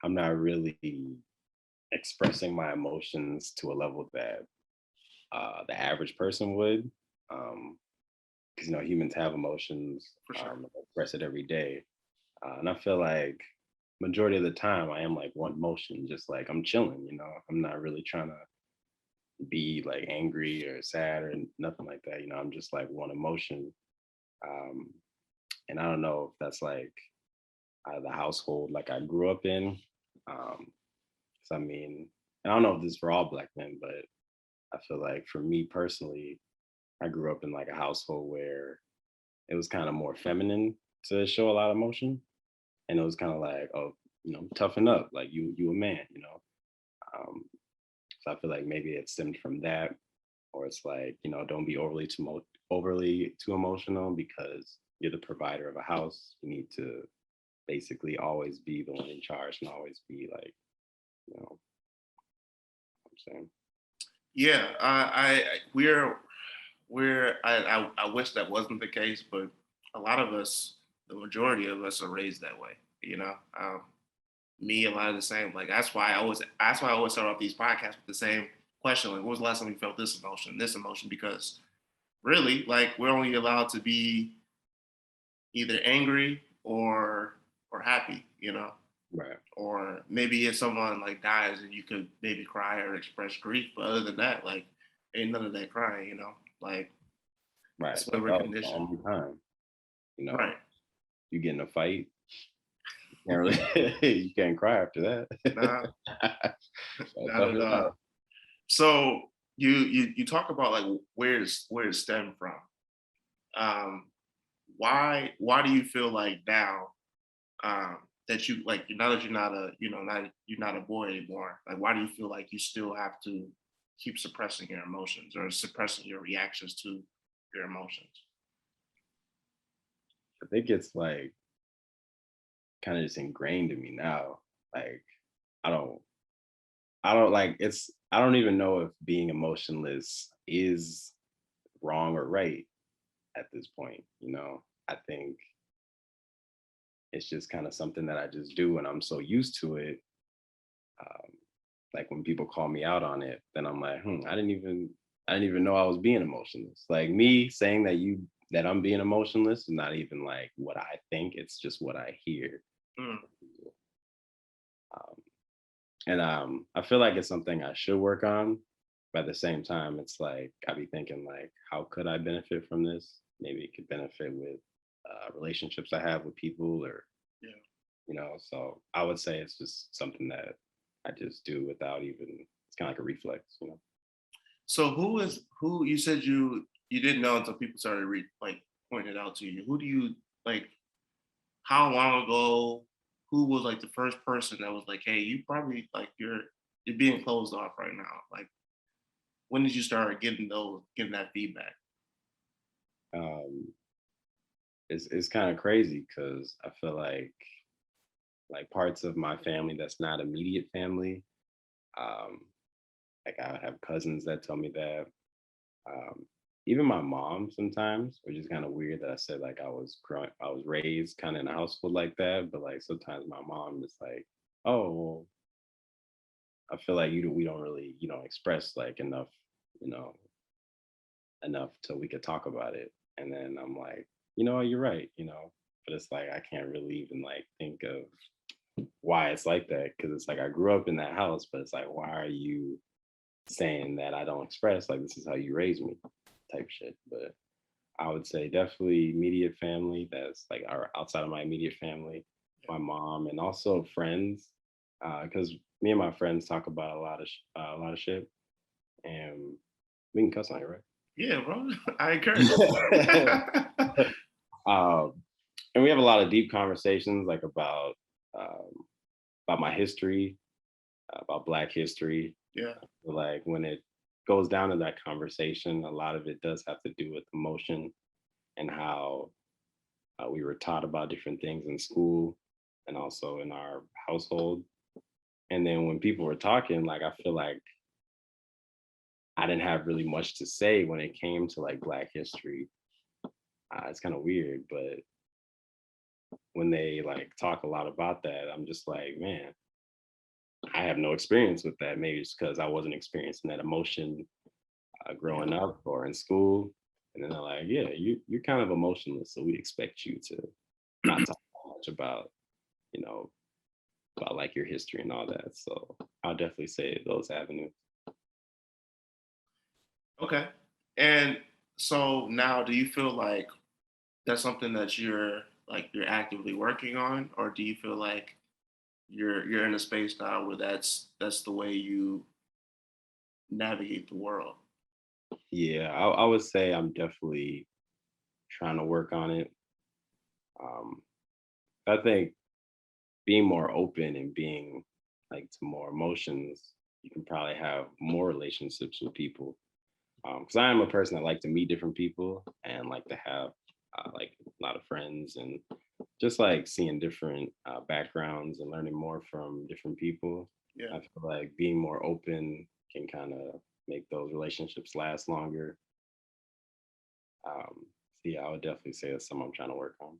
I'm not really expressing my emotions to a level that the average person would. Because humans have emotions, For sure. express it every day, and I feel like majority of the time I am like one emotion, just like I'm chilling. I'm not really trying to be like angry or sad or nothing like that. I'm just like one emotion, um, and I don't know if that's like out of the household like I grew up in. Um, so I mean, I don't know if this is for all black men, but I feel like for me personally, I grew up in like a household where it was kind of more feminine to show a lot of emotion, and it was kind of like, oh, toughen up, like you a man. Um, so I feel like maybe it stemmed from that, or it's like, don't be overly too emotional because you're the provider of a house. You need to basically always be the one in charge and always be like, you know, what I'm saying. Yeah, I wish that wasn't the case, but a lot of us, the majority of us, are raised that way. Me, a lot of the same. Like that's why I always start off these podcasts with the same question. Like, when was the last time you felt this emotion? This emotion? Because really, like, we're only allowed to be either angry or happy. Right. Or maybe if someone like dies and you could maybe cry or express grief, but other than that, like, ain't none of that crying. Like, Right. that's what Like we're that was the conditioned. only time, you know, Right. you get in a fight, you can't really, you can't cry after that. Nah, So not tough at it all. out. So you talk about like where it stemmed from. Um, why do you feel like now, that you like now that you're not a not you're not a boy anymore? Like, why do you feel like you still have to keep suppressing your emotions or suppressing your reactions to your emotions? I think it's like kind of just ingrained in me now. Like I don't, I don't even know if being emotionless is wrong or right at this point. I think it's just kind of something that I just do, and I'm so used to it. Um, like when people call me out on it, then I'm like, I didn't even know I was being emotionless. Like me saying that I'm being emotionless is not even like what I think. It's just what I hear. Mm, Um, and I feel like it's something I should work on. But at the same time, it's like I be thinking like, how could I benefit from this? Maybe it could benefit with relationships I have with people, or yeah. So I would say it's just something that I just do without even. It's kind of like a reflex. So who you said you didn't know until people started like pointing it out to you. Who do you like? How long ago? Who was like the first person that was like, "Hey, you probably like you're being closed off right now." Like, when did you start getting that feedback? Um, it's kind of crazy because I feel like parts of my family that's not immediate family. Um, like I have cousins that tell me that. Um, Even my mom sometimes, which is kind of weird that I said like I was raised kind of in a household like that, but like sometimes my mom is like, oh, well, I feel like we don't really, express like you know, enough till we could talk about it. And then I'm like, you're right. But it's like I can't really even like think of why it's like that because it's like I grew up in that house, but it's like, why are you saying that I don't express? Like, this is how you raised me, type shit. But I would say definitely immediate family that's like our outside of my immediate family, Yeah, my mom, and also friends. Because me and my friends talk about a lot of shit, and we can cuss on it, yeah, bro. I encourage right? it. um, and we have a lot of deep conversations, like about my history, about Black history. Yeah, Like when it goes down to that conversation, a lot of it does have to do with emotion and how we were taught about different things in school and also in our household. And then when people were talking, like I feel like I didn't have really much to say when it came to like Black history. It's kind of weird, but when they like talk a lot about that, I'm just like, man. I have no experience with that. Maybe it's because I wasn't experiencing that emotion Yeah. growing up or in school. And then they're like, yeah, you're kind of emotionless, so we expect you to not talk much about, you know, about like your history and all that. So I'll definitely say those avenues. Okay. And so now, do you feel like that's something that you're actively working on, or do you feel like you're in a space now where that's the way you navigate the world? Yeah, I would say I'm definitely trying to work on it. Um, I think being more open and being like to more emotions, you can probably have more relationships with people. Because I am a person that like to meet different people and like to have like a lot of friends and just like seeing different backgrounds and learning more from different people. Yeah. I feel like being more open can kind of make those relationships last longer. So yeah, I would definitely say that's something I'm trying to work on.